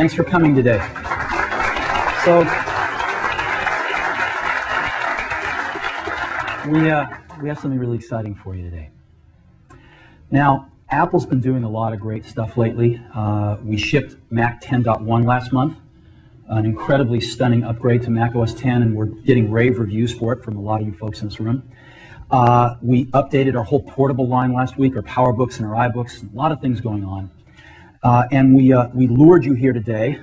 Thanks for coming today. So, we have something really exciting for you today. Now, Apple's been doing a lot of great stuff lately. We shipped Mac 10.1 last month, an incredibly stunning upgrade to Mac OS 10, and we're getting rave reviews for it from a lot of you folks in this room. We updated our whole portable line last week, our PowerBooks and our iBooks, a lot of things going on. And we lured you here today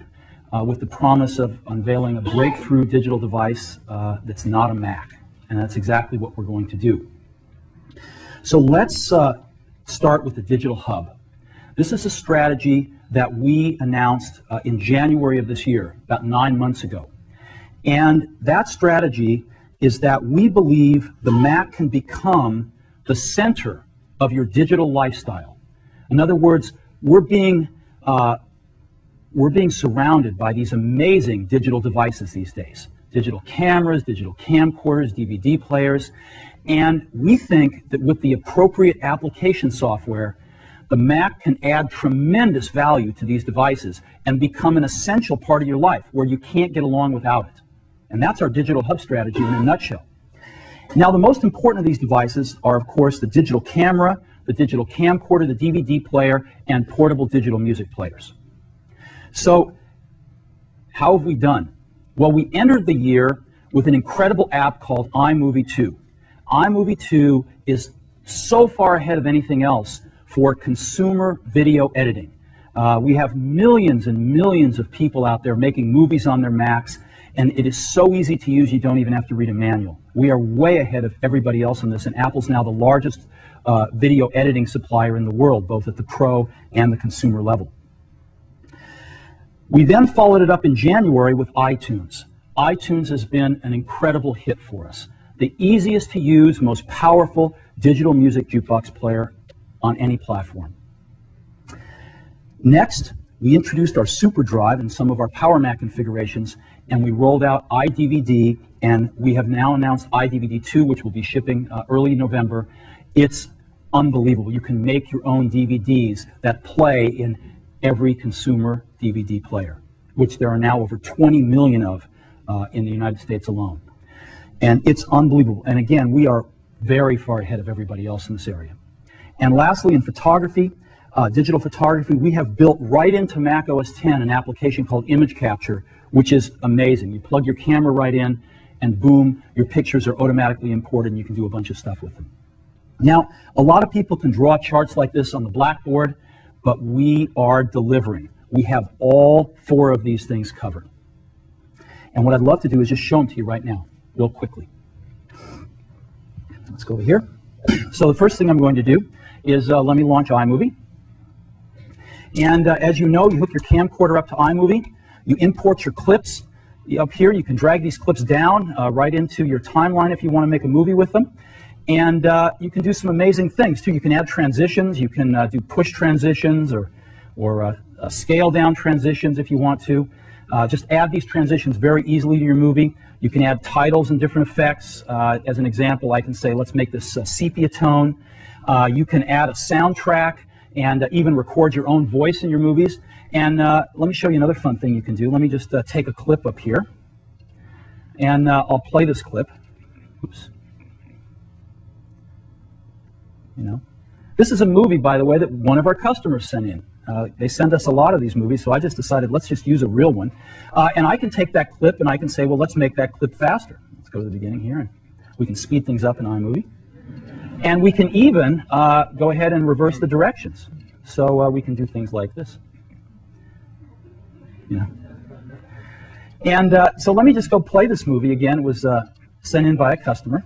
with the promise of unveiling a breakthrough digital device that's not a Mac. And that's exactly what we're going to do. So let's start with the Digital Hub. This is a strategy that we announced in January of this year, about 9 months ago. And that strategy is that we believe the Mac can become the center of your digital lifestyle. In other words, we're being surrounded by these amazing digital devices these days. Digital cameras, digital camcorders, DVD players, and we think that with the appropriate application software, the Mac can add tremendous value to these devices and become an essential part of your life where you can't get along without it. And that's our digital hub strategy in a nutshell. Now, the most important of these devices are, of course, the digital camera, the digital camcorder, the DVD player, and portable digital music players. So, how have we done? Well, we entered the year with an incredible app called iMovie 2. iMovie 2 is so far ahead of anything else for consumer video editing. We have millions and millions of people out there making movies on their Macs, and it is so easy to use you don't even have to read a manual. We are way ahead of everybody else on this, and Apple's now the largest video editing supplier in the world, both at the pro and the consumer level. We then followed it up in January with iTunes. iTunes has been an incredible hit for us. The easiest to use, most powerful digital music jukebox player on any platform. Next, we introduced our Super Drive in some of our Power Mac configurations, and we rolled out iDVD, and we have now announced iDVD 2, which will be shipping early November. It's unbelievable. You can make your own DVDs that play in every consumer DVD player, which there are now over 20 million of in the United States alone. And it's unbelievable. And again, we are very far ahead of everybody else in this area. And lastly, in photography, digital photography, we have built right into Mac OS 10 an application called Image Capture, which is amazing. You plug your camera right in, and boom, your pictures are automatically imported, and you can do a bunch of stuff with them. Now, a lot of people can draw charts like this on the blackboard, but we are delivering. We have all 4 of these things covered. And what I'd love to do is just show them to you right now, real quickly. Let's go over here. So the first thing I'm going to do is let me launch iMovie. And as you know, you hook your camcorder up to iMovie. You import your clips. Up here, you can drag these clips down right into your timeline if you want to make a movie with them. And you can do some amazing things, too. You can add transitions. You can do push transitions or scale down transitions if you want to. Just add these transitions very easily to your movie. You can add titles and different effects. As an example, I can say, let's make this sepia tone. You can add a soundtrack and even record your own voice in your movies. And let me show you another fun thing you can do. Let me just take a clip up here. And I'll play this clip. Oops. You know, this is a movie, by the way, that one of our customers sent in. They send us a lot of these movies, so I just decided let's just use a real one. And I can take that clip and I can say, well, let's make that clip faster. Let's go to the beginning here, and we can speed things up in iMovie. And we can even go ahead and reverse the directions. So we can do things like this. You know. And so let me just go play this movie again. It was sent in by a customer.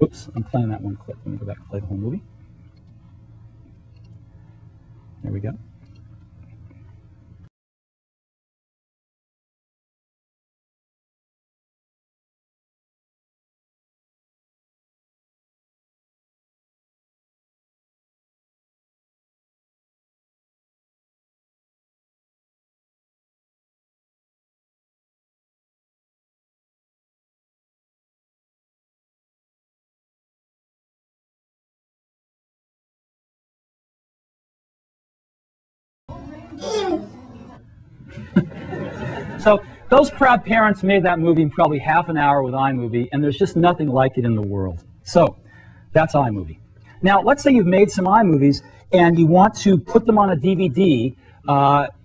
Oops, I'm playing that one clip. Let me go back and play the whole movie. There we go. So those proud parents made that movie in probably half an hour with iMovie, and there's just nothing like it in the world. So that's iMovie. Now, let's say you've made some iMovies and you want to put them on a DVD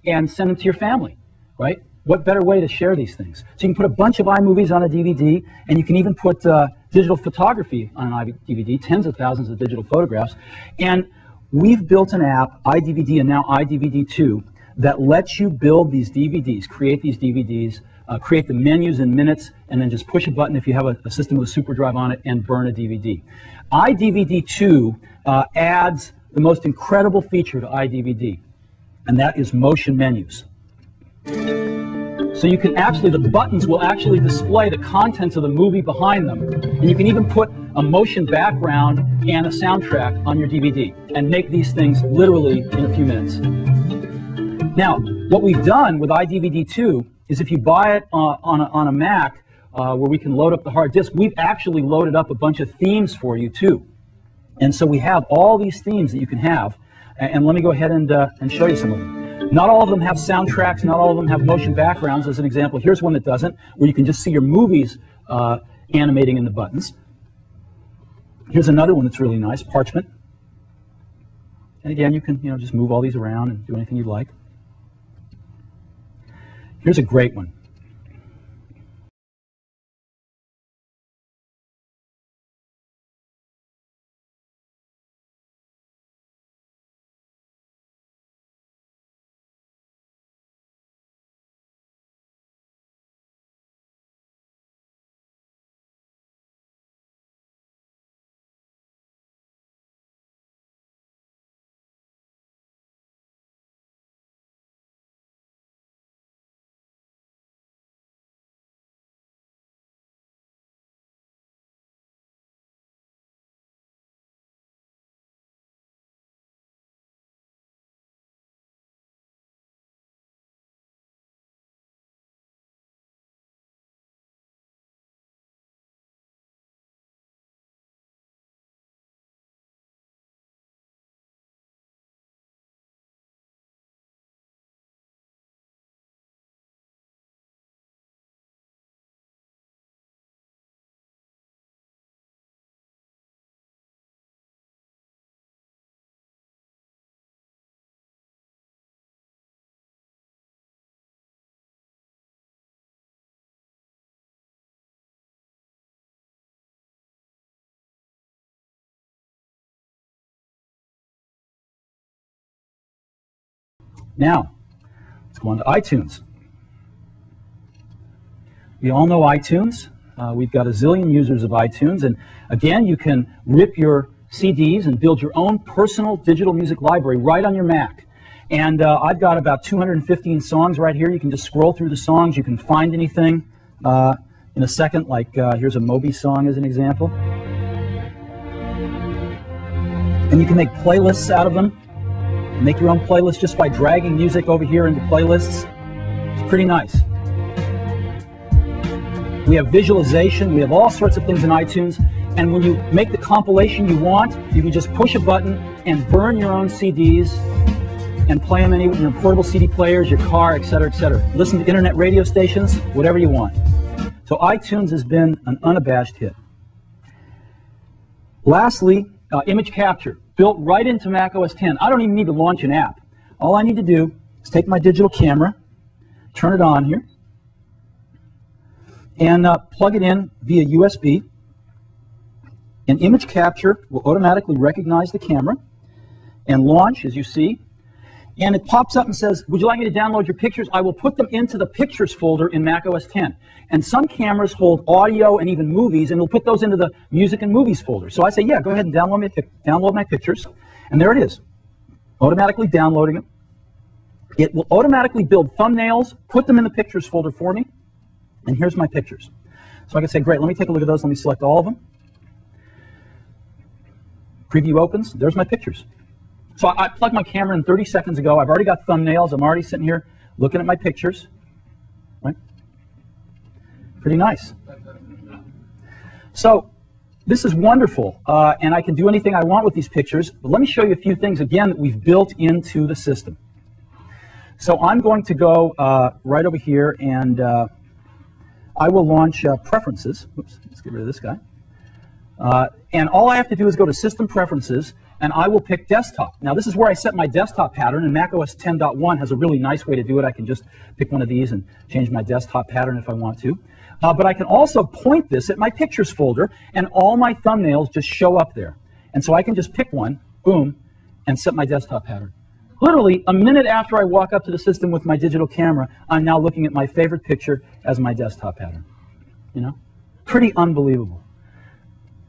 and send them to your family, right? What better way to share these things? So you can put a bunch of iMovies on a DVD, and you can even put digital photography on an DVD, tens of thousands of digital photographs. And we've built an app, iDVD and now iDVD 2, that lets you build these DVDs, create these DVDs, create the menus in minutes, and then just push a button if you have a system with a super drive on it and burn a DVD. iDVD 2 adds the most incredible feature to iDVD, and that is motion menus. So you can actually, the buttons will actually display the contents of the movie behind them, and you can even put a motion background and a soundtrack on your DVD and make these things literally in a few minutes. Now, what we've done with iDVD 2 is if you buy it on a Mac where we can load up the hard disk, we've actually loaded up a bunch of themes for you too. And so we have all these themes that you can have, and let me go ahead and show you some of them. Not all of them have soundtracks, not all of them have motion backgrounds. As an example, here's one that doesn't, where you can just see your movies animating in the buttons. Here's another one that's really nice, Parchment. And again, you can just move all these around and do anything you'd like. Here's a great one. Now, let's go on to iTunes. We all know iTunes. We've got a zillion users of iTunes, and again, you can rip your CDs and build your own personal digital music library right on your Mac. And I've got about 215 songs right here. You can just scroll through the songs. You can find anything in a second, like here's a Moby song as an example. And you can make playlists out of them. Make your own playlist just by dragging music over here into playlists. It's pretty nice. We have visualization. We have all sorts of things in iTunes. And when you make the compilation you want, you can just push a button and burn your own CDs and play them in your portable CD players, your car, etc., etc. Listen to internet radio stations, whatever you want. So iTunes has been an unabashed hit. Lastly, image capture. Built right into Mac OS X. I don't even need to launch an app. All I need to do is take my digital camera, turn it on here, and plug it in via USB. And image capture will automatically recognize the camera and launch, as you see. And it pops up and says, would you like me to download your pictures? I will put them into the Pictures folder in Mac OS X. And some cameras hold audio and even movies, and it'll put those into the Music and Movies folder. So I say, yeah, go ahead and download my pictures. And there it is, automatically downloading them. It will automatically build thumbnails, put them in the Pictures folder for me. And here's my pictures. So I can say, great, let me take a look at those. Let me select all of them. Preview opens. There's my pictures. So I plugged my camera in 30 seconds ago. I've already got thumbnails. I'm already sitting here looking at my pictures. Right? Pretty nice. So this is wonderful, and I can do anything I want with these pictures. But let me show you a few things, again, that we've built into the system. So I'm going to go right over here, and I will launch Preferences. Oops, let's get rid of this guy. And all I have to do is go to System Preferences, and I will pick Desktop. Now, this is where I set my desktop pattern, and macOS 10.1 has a really nice way to do it. I can just pick one of these and change my desktop pattern if I want to. But I can also point this at my Pictures folder, and all my thumbnails just show up there. And so I can just pick one, boom, and set my desktop pattern. Literally, a minute after I walk up to the system with my digital camera, I'm now looking at my favorite picture as my desktop pattern. You know? Pretty unbelievable.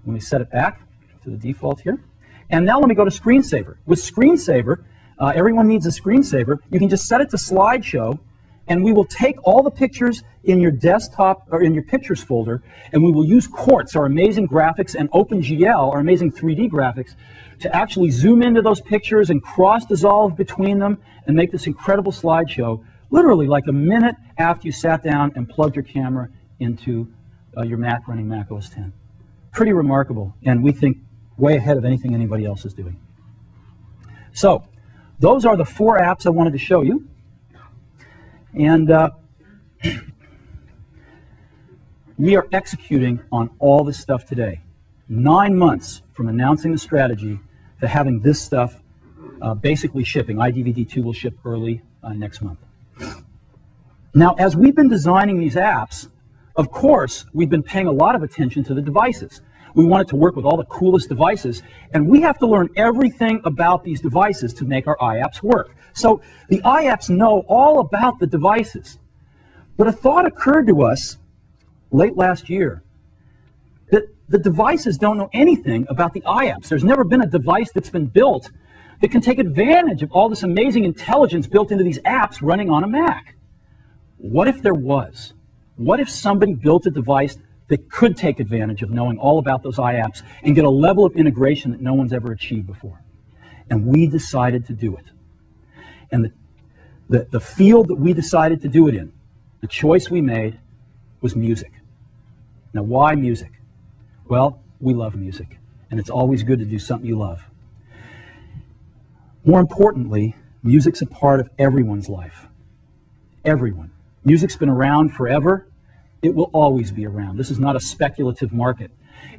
Let me set it back to the default here. And now let me go to Screensaver. With Screensaver, everyone needs a screensaver. You can just set it to slideshow, and we will take all the pictures in your desktop or in your Pictures folder, and we will use Quartz, our amazing graphics, and OpenGL, our amazing 3D graphics, to actually zoom into those pictures and cross-dissolve between them and make this incredible slideshow, literally like a minute after you sat down and plugged your camera into your Mac running Mac OS X. Pretty remarkable, and we think way ahead of anything anybody else is doing. So, those are the 4 apps I wanted to show you. And we are executing on all this stuff today. 9 months from announcing the strategy to having this stuff basically shipping. iDVD2 will ship early next month. Now, as we've been designing these apps, of course, we've been paying a lot of attention to the devices. We want it to work with all the coolest devices, and we have to learn everything about these devices to make our iApps work. So the iApps know all about the devices. But a thought occurred to us late last year that the devices don't know anything about the iApps. There's never been a device that's been built that can take advantage of all this amazing intelligence built into these apps running on a Mac. What if there was? What if somebody built a device that could take advantage of knowing all about those iApps and get a level of integration that no one's ever achieved before? And we decided to do it. And the field that we decided to do it in, the choice we made, was music. Now, why music? Well, we love music, and it's always good to do something you love. More importantly, music's a part of everyone's life. Everyone. Music's been around forever. It will always be around. This is not a speculative market.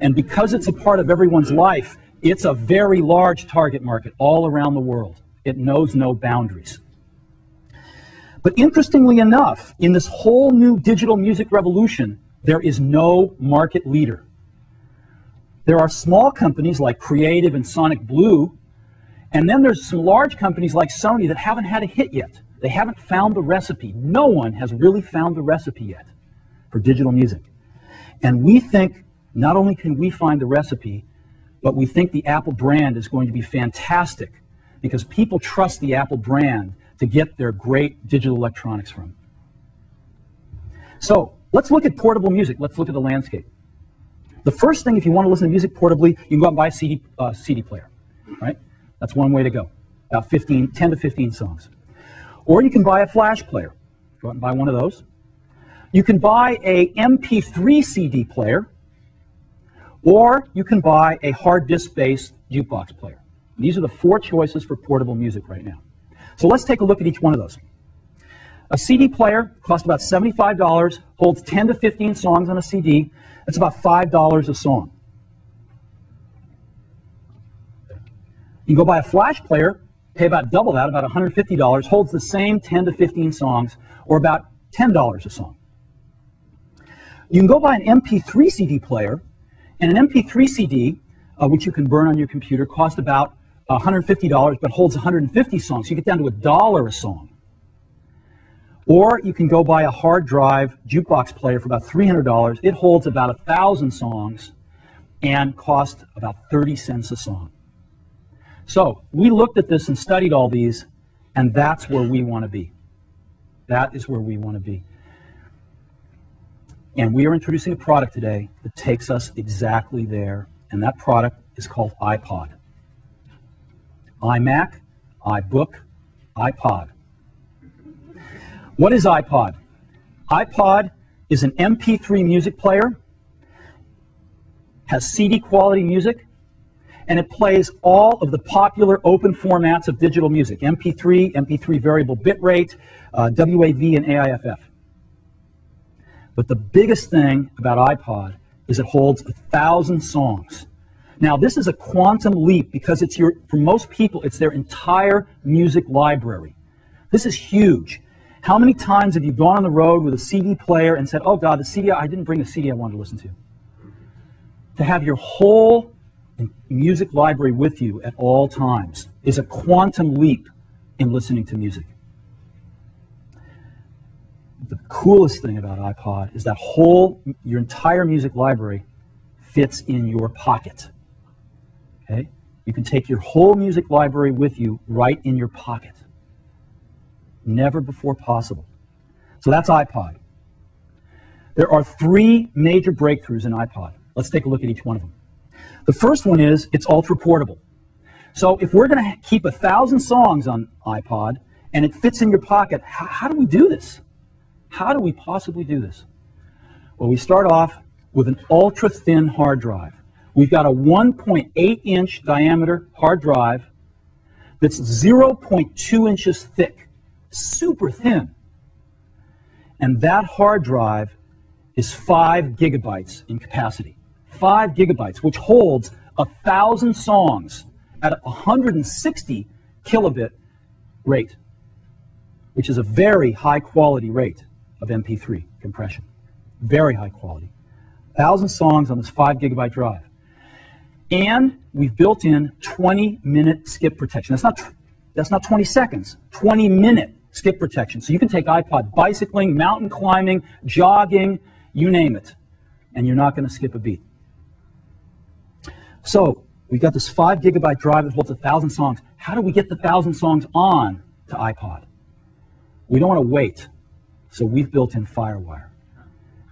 And because it's a part of everyone's life, it's a very large target market all around the world. It knows no boundaries. But interestingly enough, in this whole new digital music revolution, there is no market leader. There are small companies like Creative and Sonic Blue, and then there's some large companies like Sony that haven't had a hit yet. They haven't found the recipe. No one has really found the recipe yet for digital music. And we think not only can we find the recipe, but we think the Apple brand is going to be fantastic because people trust the Apple brand to get their great digital electronics from. So let's look at portable music. Let's look at the landscape. The first thing, if you want to listen to music portably, you can go out and buy a CD player, right? That's one way to go, about 10 to 15 songs. Or you can buy a flash player. Go out and buy one of those. You can buy a MP3 CD player, or you can buy a hard disk-based jukebox player. These are the 4 choices for portable music right now. So let's take a look at each one of those. A CD player costs about $75, holds 10 to 15 songs on a CD. That's about $5 a song. You can go buy a flash player, pay about double that, about $150, holds the same 10 to 15 songs, or about $10 a song. You can go buy an MP3 CD player, and an MP3 CD, which you can burn on your computer, costs about $150, but holds 150 songs. So you get down to $1 a song. Or you can go buy a hard drive jukebox player for about $300. It holds about 1,000 songs and costs about 30 cents a song. So we looked at this and studied all these, and that's where we want to be. That is where we want to be. And we are introducing a product today that takes us exactly there, and that product is called iPod. iMac, iBook, iPod. What is iPod? iPod is an MP3 music player, has CD quality music, and it plays all of the popular open formats of digital music, MP3, MP3 variable bitrate, WAV, and AIFF. But the biggest thing about iPod is it holds 1,000 songs. Now, this is a quantum leap because it's for most people, it's their entire music library. This is huge. How many times have you gone on the road with a CD player and said, oh God, the CD, I didn't bring the CD I wanted to listen to? To have your whole music library with you at all times is a quantum leap in listening to music. The coolest thing about iPod is that your entire music library fits in your pocket. Okay? You can take your whole music library with you right in your pocket. Never before possible. So that's iPod. There are 3 major breakthroughs in iPod. Let's take a look at each one of them. The first one is it's ultra portable. So if we're going to keep 1,000 songs on iPod and it fits in your pocket, how do we do this? How do we possibly do this? Well, we start off with an ultra thin hard drive. We've got a 1.8-inch diameter hard drive that's 0.2 inches thick, super thin. And that hard drive is 5 gigabytes in capacity. 5 gigabytes, which holds 1,000 songs at a 160 kilobit rate, which is a very high quality rate of MP3 compression. Very high quality. 1,000 songs on this 5 gigabyte drive. And we've built in 20-minute skip protection. That's not 20 seconds, 20-minute skip protection. So you can take iPod bicycling, mountain climbing, jogging, you name it, and you're not going to skip a beat. So we've got this 5 gigabyte drive that holds 1,000 songs. How do we get the 1,000 songs on to iPod? We don't want to wait, so we've built in FireWire.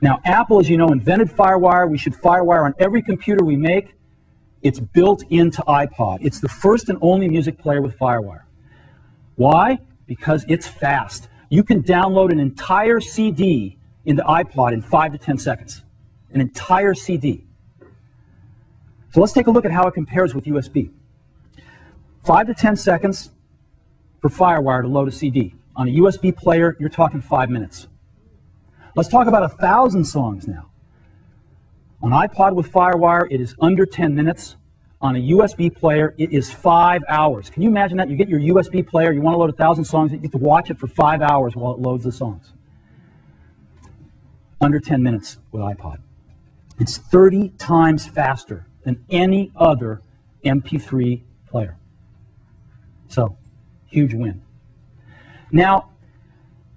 Now, Apple, as you know, invented FireWire. We should FireWire on every computer we make. It's built into iPod. It's the first and only music player with FireWire. Why? Because it's fast. You can download an entire CD into iPod in 5 to 10 seconds. An entire CD. So let's take a look at how it compares with USB. 5 to 10 seconds for FireWire to load a CD. On a USB player, you're talking 5 minutes. Let's talk about 1,000 songs now. On iPod with FireWire, it is under 10 minutes. On a USB player, it is 5 hours. Can you imagine that? You get your USB player, you want to load 1,000 songs, you get to watch it for 5 hours while it loads the songs. Under 10 minutes with iPod. It's 30 times faster than any other MP3 player. So, huge win. Now,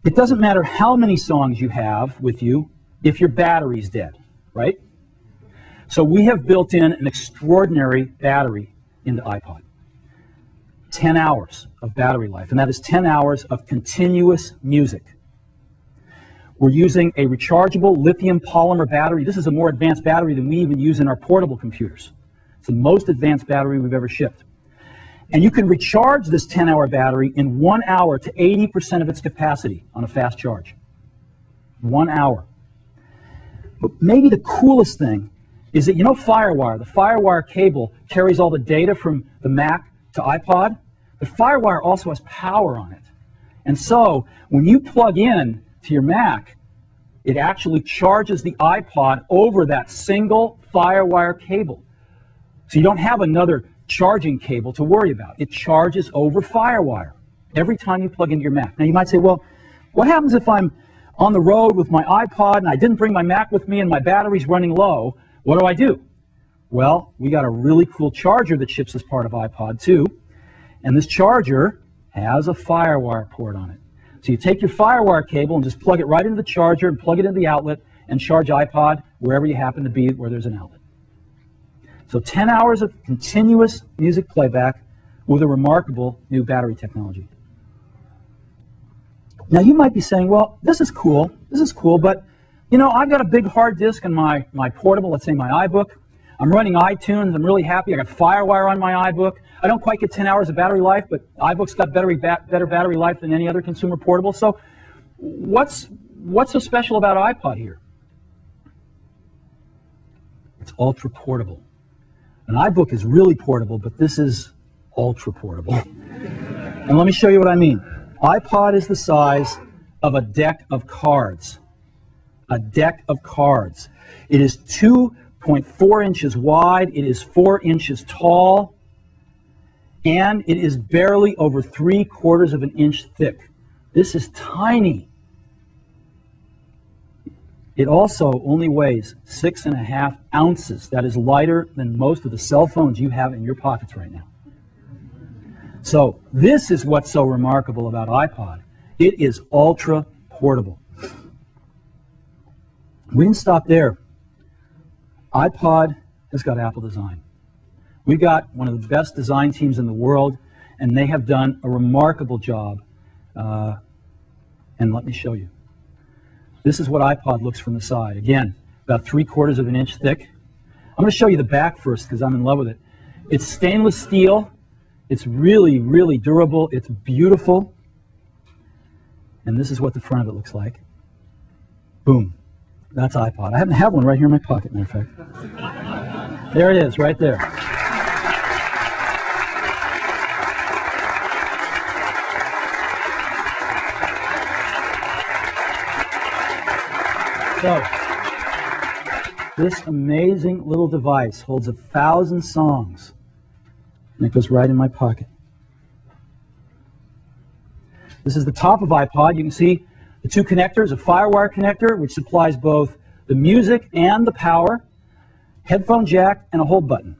it doesn't matter how many songs you have with you if your battery's dead, right? So we have built in an extraordinary battery into iPod. 10 hours of battery life, and that is 10 hours of continuous music. We're using a rechargeable lithium polymer battery. This is a more advanced battery than we even use in our portable computers. It's the most advanced battery we've ever shipped. And you can recharge this 10-hour battery in 1 hour to 80% of its capacity on a fast charge. 1 hour. But maybe the coolest thing is that, you know, FireWire, the FireWire cable carries all the data from the Mac to iPod, but FireWire also has power on it. And so, when you plug in to your Mac, it actually charges the iPod over that single FireWire cable. So you don't have another charging cable to worry about. It charges over FireWire every time you plug into your Mac. Now you might say, well, what happens if I'm on the road with my iPod and I didn't bring my Mac with me and my battery's running low? What do I do? Well, we got a really cool charger that ships as part of iPod too, and this charger has a FireWire port on it. So you take your FireWire cable and just plug it right into the charger and plug it into the outlet and charge iPod wherever you happen to be where there's an outlet. So 10 hours of continuous music playback with a remarkable new battery technology. Now you might be saying, well, this is cool, but you know, I've got a big hard disk in my portable, let's say my iBook. I'm running iTunes, I'm really happy, I got FireWire on my iBook. I don't quite get 10 hours of battery life, but iBook's got better battery life than any other consumer portable. So what's so special about iPod here? It's ultra portable. An iBook is really portable, but this is ultra portable. And let me show you what I mean. iPod is the size of a deck of cards. A deck of cards. It is 2.4 inches wide, it is 4 inches tall, and it is barely over 3/4 of an inch thick. This is tiny. It also only weighs 6.5 ounces. That is lighter than most of the cell phones you have in your pockets right now. So this is what's so remarkable about iPod. It is ultra portable. We didn't stop there. iPod has got Apple design. We got one of the best design teams in the world, and they have done a remarkable job. And let me show you. This is what iPod looks from the side. Again, about 3/4 of an inch thick. I'm going to show you the back first because I'm in love with it. It's stainless steel. It's really, really durable. It's beautiful. And this is what the front of it looks like. Boom. That's iPod. I happen to have one right here in my pocket, matter of fact. There it is, right there. So, this amazing little device holds 1,000 songs, and it goes right in my pocket. This is the top of iPod. You can see the two connectors, a FireWire connector, which supplies both the music and the power, headphone jack, and a hold button.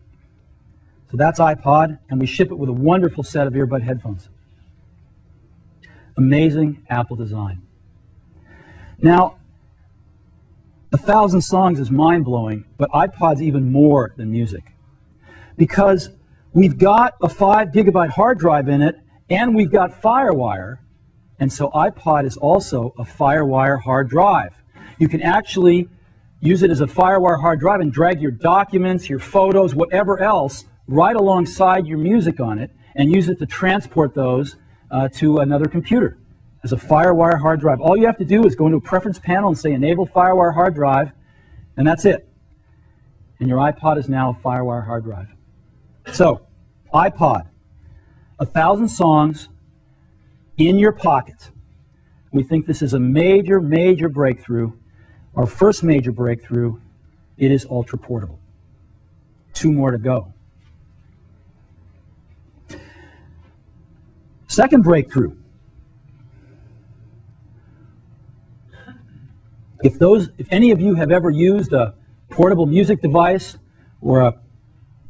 So that's iPod, and we ship it with a wonderful set of earbud headphones. Amazing Apple design. Now, 1,000 songs is mind-blowing, but iPod's even more than music. Because we've got a 5 gigabyte hard drive in it, and we've got FireWire, and so iPod is also a FireWire hard drive. You can actually use it as a FireWire hard drive and drag your documents, your photos, whatever else, right alongside your music on it, and use it to transport those to another computer as a FireWire hard drive. All you have to do is go into a preference panel and say Enable FireWire hard drive, and that's it. And your iPod is now a FireWire hard drive. So, iPod, 1,000 songs in your pocket. We think this is a major, major breakthrough. Our first major breakthrough, it is ultra portable. 2 more to go. Second breakthrough. If any of you have ever used a portable music device or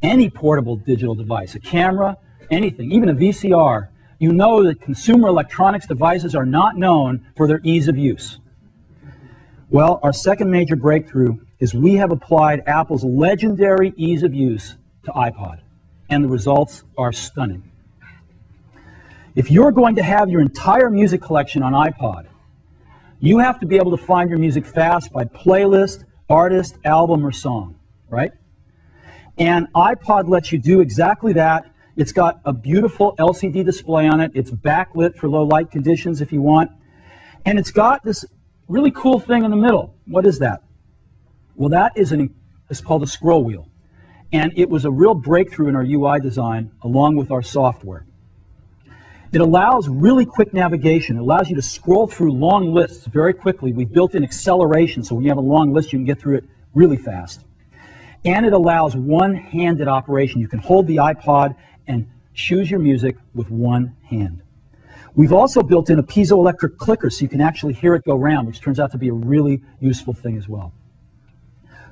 any portable digital device, a camera, anything, even a VCR, you know that consumer electronics devices are not known for their ease of use. Well, our second major breakthrough is we have applied Apple's legendary ease of use to iPod, and the results are stunning. If you're going to have your entire music collection on iPod, you have to be able to find your music fast by playlist, artist, album, or song, right? And iPod lets you do exactly that. It's got a beautiful LCD display on it. It's backlit for low light conditions if you want. And it's got this really cool thing in the middle. What is that? Well, that is it's called a scroll wheel. And it was a real breakthrough in our UI design along with our software. It allows really quick navigation. It allows you to scroll through long lists very quickly. We've built in acceleration, so when you have a long list, you can get through it really fast. And it allows one-handed operation. You can hold the iPod and choose your music with one hand. We've also built in a piezoelectric clicker so you can actually hear it go round, which turns out to be a really useful thing as well.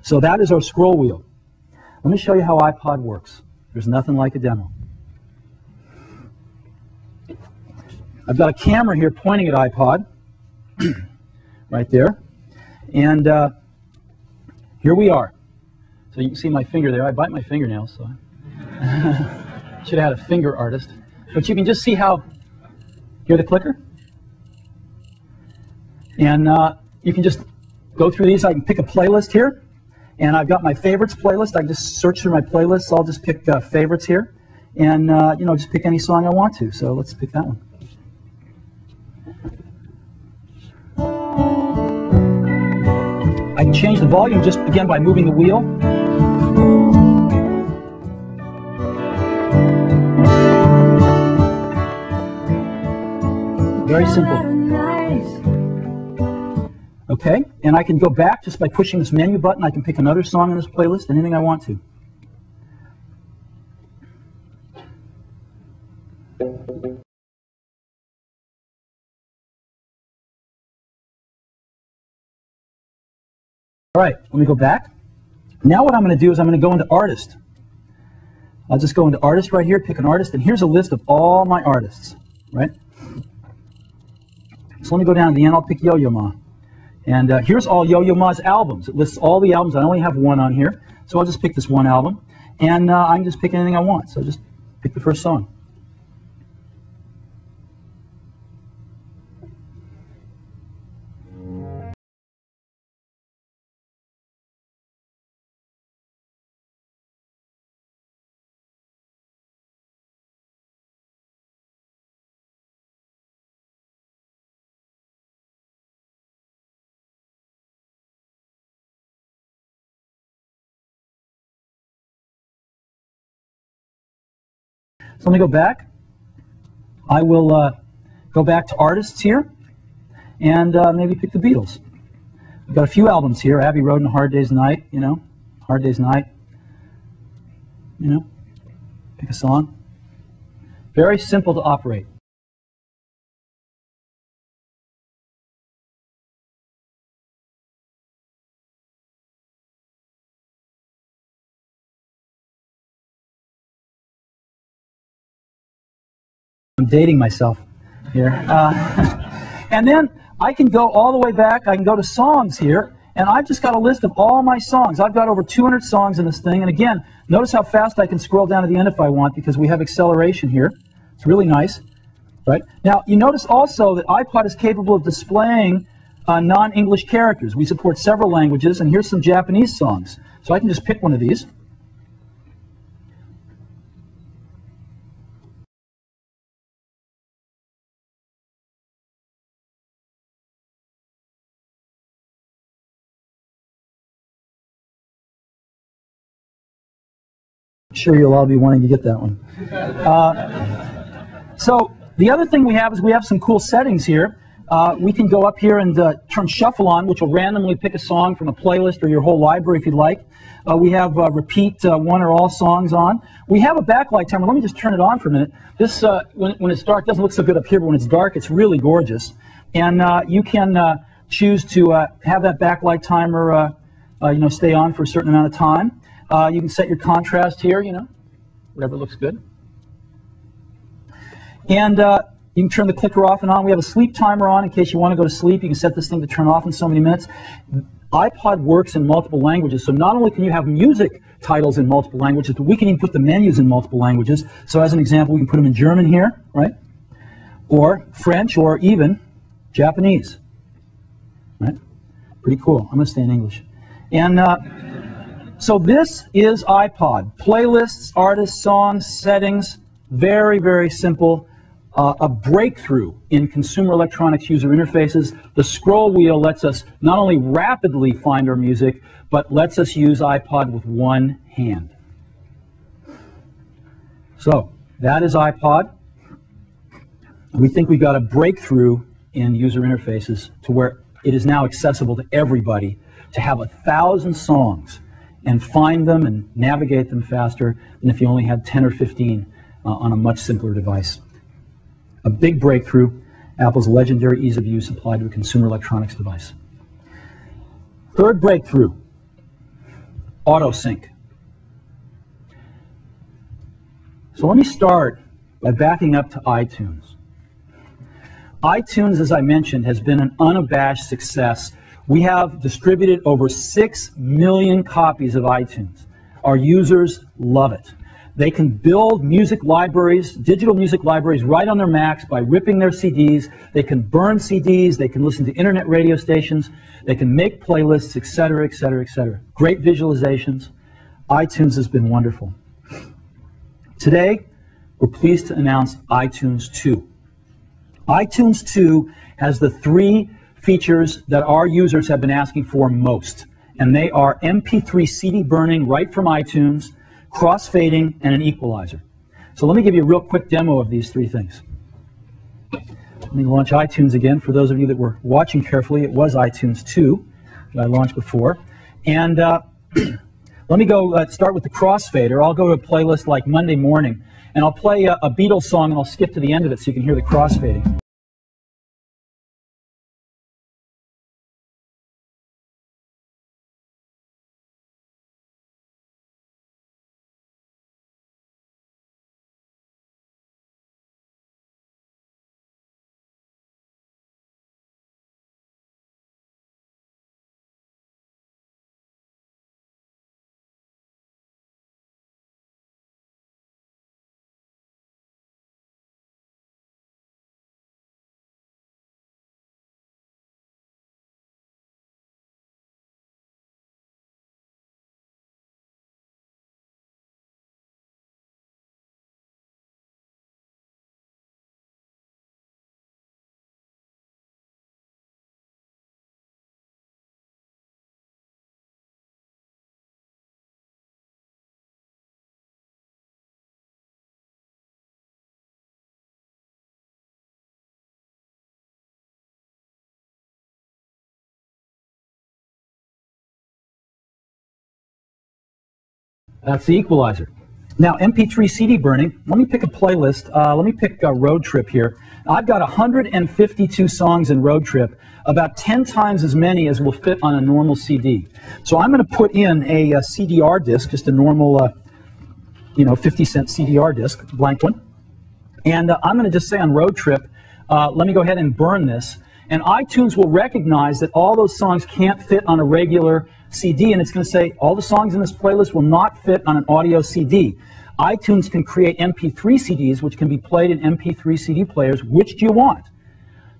So that is our scroll wheel. Let me show you how iPod works. There's nothing like a demo. I've got a camera here pointing at iPod, right there, and here we are. So you can see my finger there. I bite my fingernails, so should have had a finger artist. But you can just see how, hear the clicker? And you can just go through these. I can pick a playlist here, and I've got my favorites playlist. I can just search through my playlists. I'll just pick favorites here, and you know, just pick any song I want to. So let's pick that one. I can change the volume just again by moving the wheel. Very simple. Okay, and I can go back just by pushing this menu button. I can pick another song in this playlist, anything I want to. All right, let me go back. Now what I'm going to do is I'm going to go into Artist. I'll just go into Artist right here, pick an artist, and here's a list of all my artists, right? So let me go down to the end. I'll pick Yo-Yo Ma. And here's all Yo-Yo Ma's albums. It lists all the albums. I only have one on here, so I'll just pick this one album. And I can just pick anything I want. So just pick the first song. So let me go back. I will go back to artists here and maybe pick the Beatles. I've got a few albums here. Abbey Road and A Hard Day's Night, you know. Hard Day's Night. You know, pick a song. Very simple to operate. I'm dating myself here. And then I can go all the way back. I can go to songs here, and I've just got a list of all my songs. I've got over 200 songs in this thing. And again, notice how fast I can scroll down to the end if I want, because we have acceleration here. It's really nice. Right? Now, you notice also that iPod is capable of displaying non-English characters. We support several languages, and here's some Japanese songs. So I can just pick one of these. I'm sure you'll all be wanting to get that one. So the other thing we have is we have some cool settings here. We can go up here and turn Shuffle on, which will randomly pick a song from a playlist or your whole library if you'd like. We have Repeat one or all songs on. We have a backlight timer. Let me just turn it on for a minute. This, when it's dark, doesn't look so good up here, but when it's dark, it's really gorgeous. And you can choose to have that backlight timer stay on for a certain amount of time. You can set your contrast here, whatever looks good. And you can turn the clicker off and on. We have a sleep timer on in case you want to go to sleep. You can set this thing to turn off in so many minutes. iPod works in multiple languages, so not only can you have music titles in multiple languages, but we can even put the menus in multiple languages. So as an example, we can put them in German here, right? Or French, or even Japanese, right? Pretty cool. I'm going to stay in English. And so this is iPod. Playlists, artists, songs, settings, very, very simple. A breakthrough in consumer electronics user interfaces. The scroll wheel lets us not only rapidly find our music, but lets us use iPod with one hand. So that is iPod. We think we've got a breakthrough in user interfaces to where it is now accessible to everybody to have 1,000 songs and find them and navigate them faster than if you only had 10 or 15 on a much simpler device. A big breakthrough, Apple's legendary ease of use applied to a consumer electronics device. Third breakthrough, auto-sync. So let me start by backing up to iTunes. iTunes, as I mentioned, has been an unabashed success. We have distributed over 6 million copies of iTunes. Our users love it. They can build music libraries, digital music libraries, right on their Macs by ripping their CDs. They can burn CDs. They can listen to internet radio stations. They can make playlists, etc., etc., etc. Great visualizations. iTunes has been wonderful. Today, we're pleased to announce iTunes 2. iTunes 2 has the 3 features that our users have been asking for most, and they are MP3 CD burning right from iTunes, crossfading, and an equalizer. So let me give you a real quick demo of these 3 things. Let me launch iTunes again. For those of you that were watching carefully, it was iTunes 2 that I launched before. And let me go start with the crossfader. I'll go to a playlist like Monday Morning, and I'll play a Beatles song, and I'll skip to the end of it so you can hear the crossfading. That's the equalizer. Now, MP3 CD burning, let me pick a playlist. Let me pick a Road Trip here. I've got 152 songs in Road Trip, about 10 times as many as will fit on a normal CD. So I'm going to put in a CDR disc, just a normal, 50-cent CDR disc, blank one. And I'm going to just say on Road Trip, let me go ahead and burn this. And iTunes will recognize that all those songs can't fit on a regular CD, and it's going to say all the songs in this playlist will not fit on an audio CD. iTunes can create MP3 CDs, which can be played in MP3 CD players. Which do you want?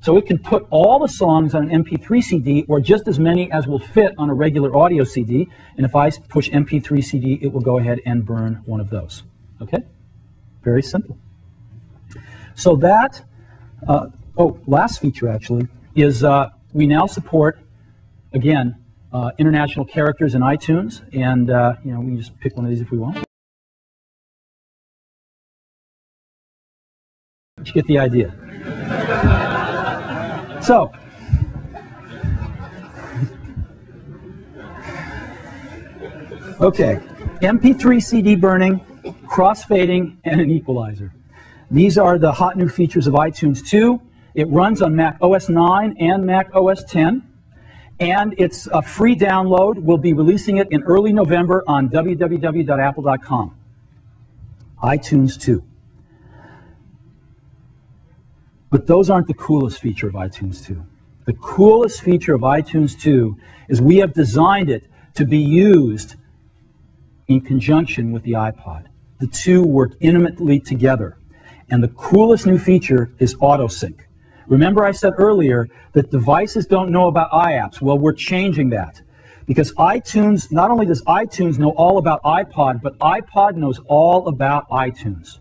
So it can put all the songs on an MP3 CD, or just as many as will fit on a regular audio CD. And if I push MP3 CD, it will go ahead and burn one of those. Okay? Very simple. So that, last feature actually, is we now support, again, international characters in iTunes, and we can just pick one of these if we want. You get the idea. So, okay, MP3 CD burning, crossfading, and an equalizer. These are the hot new features of iTunes 2. It runs on Mac OS 9 and Mac OS 10. And it's a free download. We'll be releasing it in early November on www.apple.com. iTunes 2. But those aren't the coolest feature of iTunes 2. The coolest feature of iTunes 2 is we have designed it to be used in conjunction with the iPod. The two work intimately together. And the coolest new feature is AutoSync. Remember I said earlier that devices don't know about iApps. Well, we're changing that. Because iTunes, not only does iTunes know all about iPod, but iPod knows all about iTunes.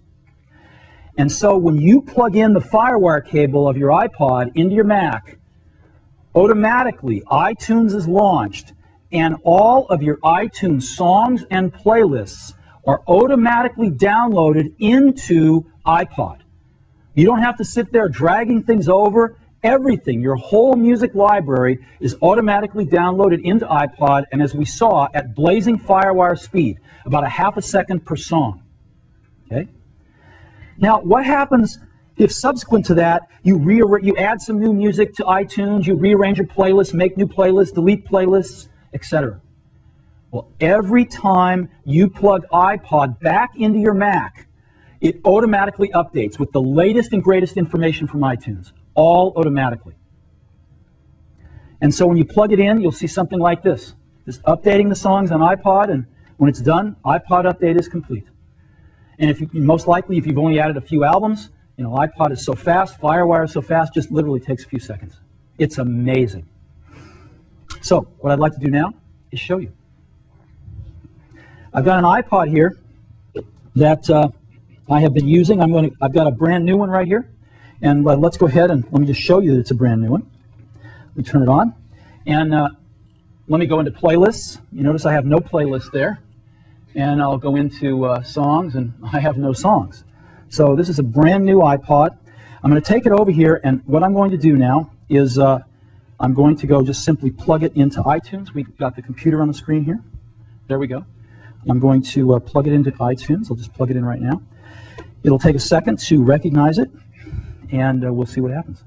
And so when you plug in the FireWire cable of your iPod into your Mac, automatically iTunes is launched, and all of your iTunes songs and playlists are automatically downloaded into iPod. You don't have to sit there dragging things over. Everything, your whole music library, is automatically downloaded into iPod, and as we saw, at blazing FireWire speed, about a half a second per song. Okay? Now, what happens if subsequent to that, you add some new music to iTunes, you rearrange your playlist, make new playlists, delete playlists, etc.? Well, every time you plug iPod back into your Mac, it automatically updates with the latest and greatest information from iTunes, all automatically. And so when you plug it in, you'll see something like this. Just updating the songs on iPod, and when it's done, iPod update is complete. And if you, most likely, if you've only added a few albums, iPod is so fast, FireWire is so fast, just literally takes a few seconds. It's amazing. So what I'd like to do now is show you. I've got an iPod here that I have been using. I've got a brand new one right here, and let's go ahead and let me just show you that it's a brand new one. Let me turn it on, and let me go into playlists. You notice I have no playlist there, and I'll go into songs, and I have no songs. So this is a brand new iPod. I'm going to take it over here, and what I'm going to do now is I'm going to go just simply plug it into iTunes. We've got the computer on the screen here. There we go. I'm going to plug it into iTunes. I'll just plug it in right now. It'll take a second to recognize it, and we'll see what happens.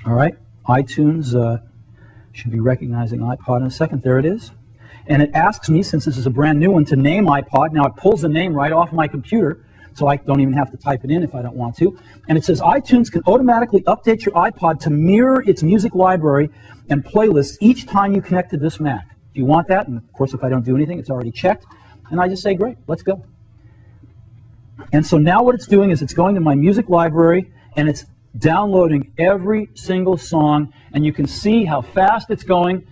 All right, iTunes should be recognizing iPod in a second. There it is. And it asks me, since this is a brand new one, to name iPod. Now it pulls the name right off my computer, so I don't even have to type it in if I don't want to. And it says iTunes can automatically update your iPod to mirror its music library and playlists each time you connect to this Mac. Do you want that? And of course, if I don't do anything, it's already checked. And I just say, great, let's go. And so now what it's doing is it's going to my music library, and it's downloading every single song, and you can see how fast it's going.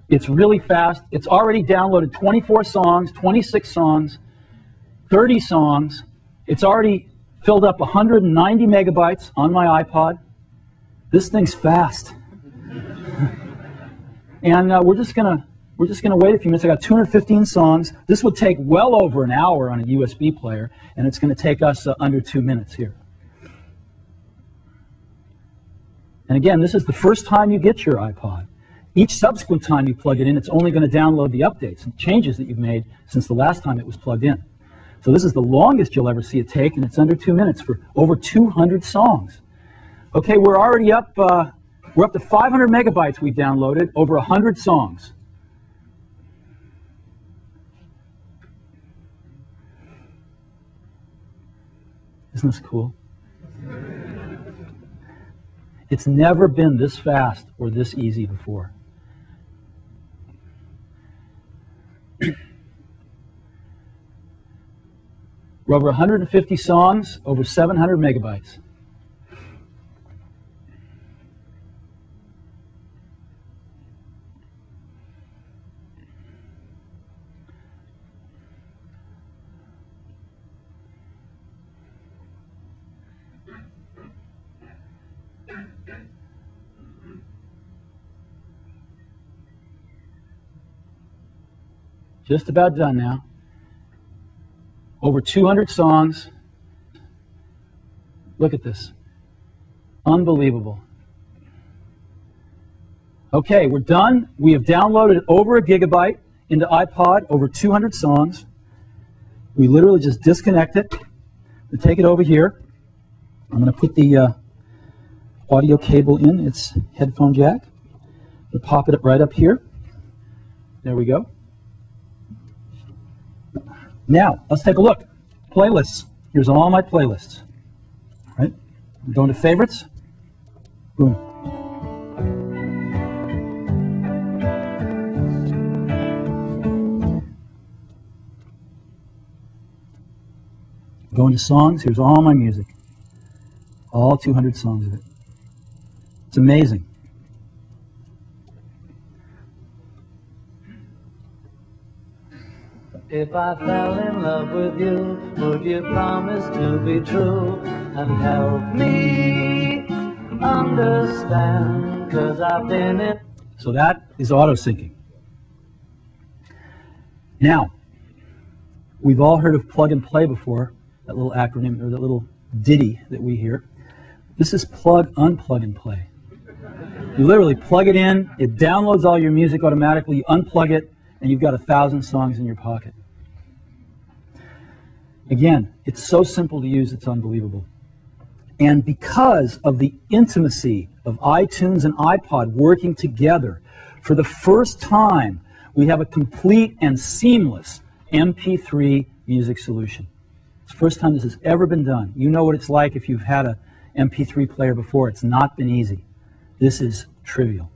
It's really fast. It's already downloaded 24 songs, 26 songs, 30 songs. It's already filled up 190 megabytes on my iPod. This thing's fast. And we're just gonna wait a few minutes. I got 215 songs. This would take well over an hour on a USB player, and it's going to take us under 2 minutes here. And again, this is the first time you get your iPod. Each subsequent time you plug it in, it's only going to download the updates and changes that you've made since the last time it was plugged in. So this is the longest you'll ever see it take, and it's under 2 minutes for over 200 songs. Okay, we're already up. We're up to 500 megabytes we've downloaded, over 100 songs. Isn't this cool? It's never been this fast or this easy before. We're over 150 songs, over 700 megabytes. Just about done now. Over 200 songs. Look at this. Unbelievable. Okay, we're done. We have downloaded over a gigabyte into iPod, over 200 songs. We literally just disconnect it. We take it over here. I'm going to put the audio cable in its headphone jack. We'll pop it right up here. There we go. Now, let's take a look. Playlists. Here's all my playlists. All right. I'm going to favorites. Boom. Going to songs. Here's all my music. All 200 songs of it. It's amazing. If I fell in love with you, would you promise to be true and help me understand? 'Cause I've been in. So that is auto-syncing. Now, we've all heard of plug and play before, that little acronym or that little ditty that we hear. This is plug, unplug, and play. You literally plug it in, it downloads all your music automatically, you unplug it, and you've got 1,000 songs in your pocket. Again, it's so simple to use, it's unbelievable. And because of the intimacy of iTunes and iPod working together, for the first time, we have a complete and seamless MP3 music solution. It's the first time this has ever been done. You know what it's like if you've had an MP3 player before. It's not been easy. This is trivial.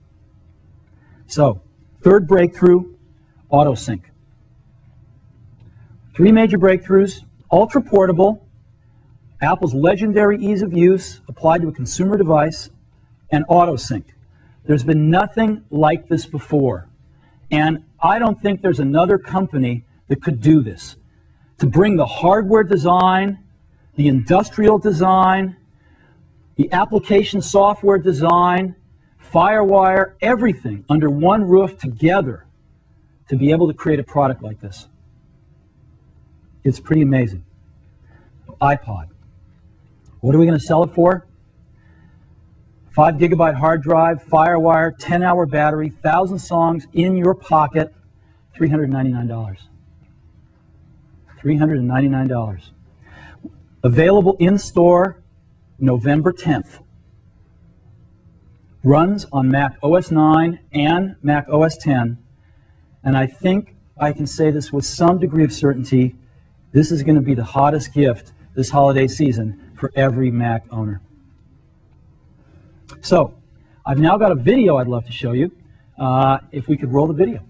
So, third breakthrough, AutoSync. 3 major breakthroughs: ultra portable, Apple's legendary ease of use applied to a consumer device, and AutoSync. There's been nothing like this before. And I don't think there's another company that could do this. To bring the hardware design, the industrial design, the application software design, FireWire, everything under one roof together to be able to create a product like this. It's pretty amazing. iPod. What are we going to sell it for? 5 gigabyte hard drive, FireWire, 10-hour battery, 1,000 songs in your pocket, $399. $399. Available in store November 10th. Runs on Mac OS 9 and Mac OS 10. And I think I can say this with some degree of certainty. This is going to be the hottest gift this holiday season for every Mac owner. So, I've now got a video I'd love to show you. If we could roll the video.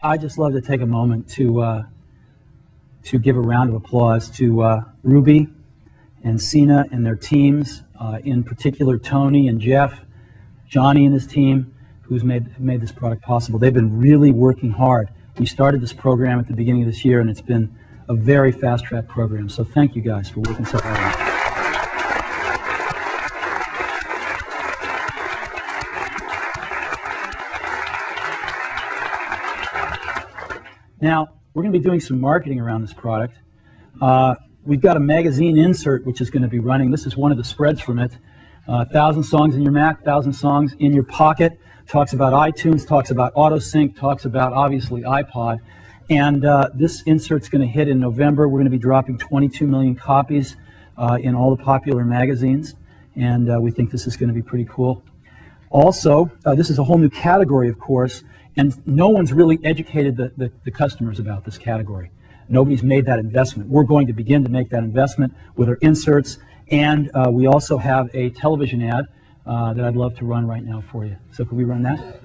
I'd just love to take a moment to give a round of applause to Ruby and Sina and their teams, in particular Tony and Jeff, Johnny and his team, who's made this product possible. They've been really working hard. We started this program at the beginning of this year, and it's been a very fast-track program. So thank you guys for working so hard. Now, we're going to be doing some marketing around this product. We've got a magazine insert which is going to be running. This is one of the spreads from it. 1,000 songs in your Mac, 1,000 songs in your pocket. Talks about iTunes, talks about AutoSync, talks about, obviously, iPod. And this insert's going to hit in November. We're going to be dropping 22 million copies in all the popular magazines. And we think this is going to be pretty cool. Also, this is a whole new category, of course. And no one's really educated the customers about this category. Nobody's made that investment. We're going to begin to make that investment with our inserts. And we also have a television ad that I'd love to run right now for you. So could we run that?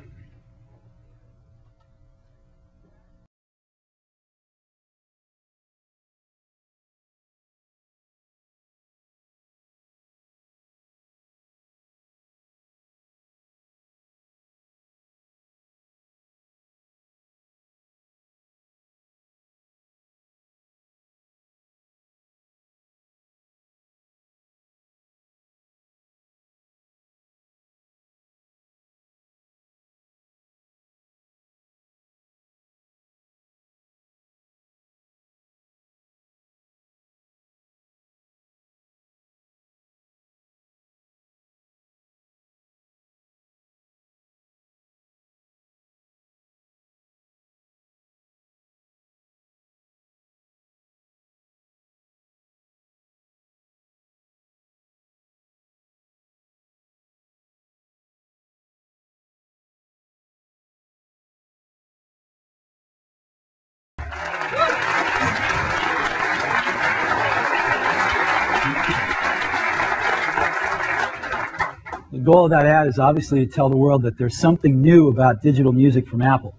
The goal of that ad is obviously to tell the world that there's something new about digital music from Apple.